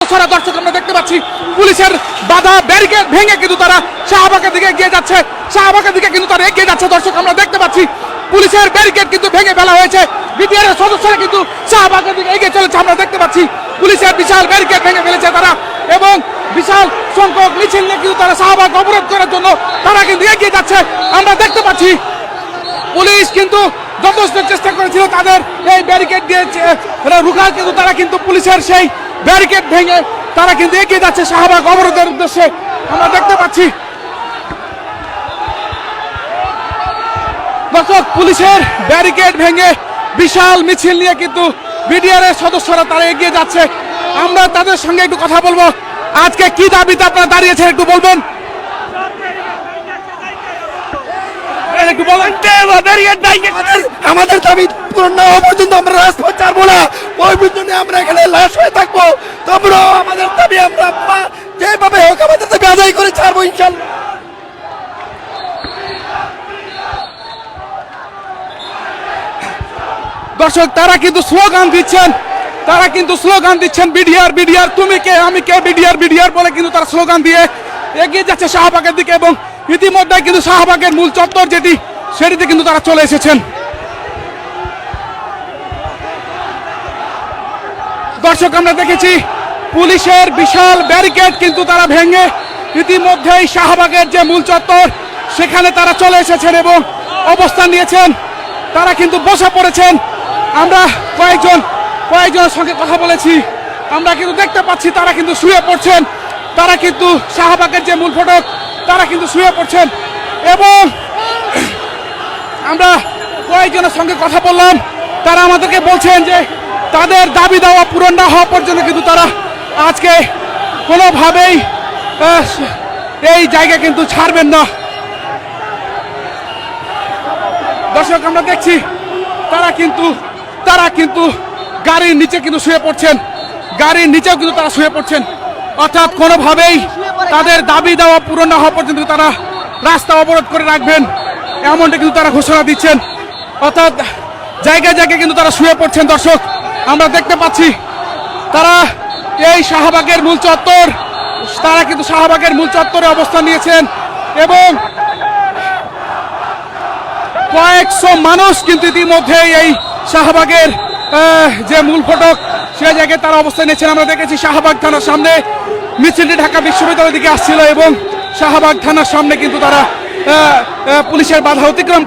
সদস্যরা দর্শক আমরা দেখতে পাচ্ছি পুলিশের বাধা ব্যারিকেড ভেঙে কিন্তু তারা শাহবাগের দিকে এগিয়ে যাচ্ছে, শাহবাগের দিকে কিন্তু তারা এগিয়ে যাচ্ছে। দর্শক আমরা দেখতে পাচ্ছি পুলিশের ব্যারিকেড কিন্তু ভেঙে ফেলা হয়েছে, বিডিআর এর সদস্যরা কিন্তু শাহবাগের দিকে এগিয়ে চলেছে। আমরা দেখতে পাচ্ছি পুলিশের বিশাল ব্যারিকেড ভেঙে ফেলেছে তারা এবং বিশাল সংখ্যক মিছিল নিয়ে কিন্তু তারা শাহবাগ অবরোধ করার জন্য তারা কিন্তু এগিয়ে যাচ্ছে। আমরা দেখতে পাচ্ছি পুলিশ কিন্তু যথেষ্ট চেষ্টা করেছিল তাদের এই ব্যারিকেড দিয়ে রুখার, কিন্তু তারা কিন্তু পুলিশের সেই ব্যারিকেড ভেঙে তারা কিন্তু এগিয়ে যাচ্ছে শাহবাগ অবরোধের উদ্দেশ্যে। আমরা দেখতে পাচ্ছি দর্শক পুলিশের ব্যারিকেড ভেঙে বিশাল মিছিল নিয়ে কিন্তু বিডিআর এর সদস্যরা তারা এগিয়ে যাচ্ছে। আমরা তাদের সঙ্গে একটু কথা বলবো, আজকে কি দাবিতে আপনারা দাঁড়িয়েছেন একটু বলবেন? একটু বলেন। আমাদের দাবি পূরণ না হওয়া পর্যন্ত আমরা রাজপথ ছাড়বো না, ওই পর্যন্ত আমরা এখানে লাশ হয়ে থাকবো। তোমরা আমাদের দাবি আমরা যেভাবে হোক আমাদের দাবি আদায় করে ছাড়বো ইনশাল্লাহ। দর্শক তারা কিন্তু স্লোগান দিচ্ছেন, তারা কিন্তু স্লোগান দিচ্ছেন বিডিআর বিডিআর তুমি কে আমি কে, বিডিআর বিডিআর বলে কিন্তু তারা স্লোগান দিয়ে এগিয়ে যাচ্ছে শাহবাগের দিকে এবং ইতিমধ্যে কিন্তু শাহবাগের মূল চত্বর যেটি সেটিতে কিন্তু তারা চলে এসেছেন। দর্শক আমরা দেখেছি পুলিশের বিশাল ব্যারিকেড কিন্তু তারা ভেঙে ইতিমধ্যেই শাহবাগের যে মূল চত্বর সেখানে তারা চলে এসেছেন এবং অবস্থান নিয়েছেন, তারা কিন্তু বসে পড়েছেন। আমরা কয়েকজনের সঙ্গে কথা বলেছি, আমরা কিন্তু দেখতে পাচ্ছি তারা কিন্তু শুয়ে পড়ছেন, তারা কিন্তু শাহবাগের যে মূল ফটক তারা কিন্তু শুয়ে পড়ছেন এবং আমরা কয়েকজনের সঙ্গে কথা বললাম, তারা আমাদেরকে বলছেন যে তাদের দাবি দেওয়া পূরণ না হওয়া পর্যন্ত কিন্তু তারা আজকে কোনোভাবেই এই জায়গা কিন্তু ছাড়বেন না। দর্শক আমরা দেখছি তারা কিন্তু গাড়ির নিচে কিন্তু শুয়ে পড়ছেন, গাড়ির নিচেও কিন্তু তারা শুয়ে পড়ছেন, অর্থাৎ কোনোভাবেই তাদের দাবি দেওয়া পূরণ না হওয়া পর্যন্ত তারা রাস্তা অবরোধ করে রাখবেন এমনটা কিন্তু তারা ঘোষণা দিচ্ছেন, অর্থাৎ জায়গায় জায়গায় কিন্তু তারা শুয়ে পড়ছেন। দর্শক আমরা দেখতে পাচ্ছি তারা এই শাহবাগের মূল চত্বর, তারা কিন্তু শাহবাগের মূল চত্বরে অবস্থান নিয়েছেন এবং কয়েকশো মানুষ কিন্তু ইতিমধ্যে এই শাহবাগের যে মূল ফটক সেই জায়গায় তারা অবস্থান নিয়েছেন। আমরা দেখেছি শাহবাগ থানার সামনে মিছিলটি ঢাকা বিশ্ববিদ্যালয়ের দিকে আসছিল এবং শাহবাগ থানার সামনে কিন্তু তারা পুলিশের বাধা অতিক্রম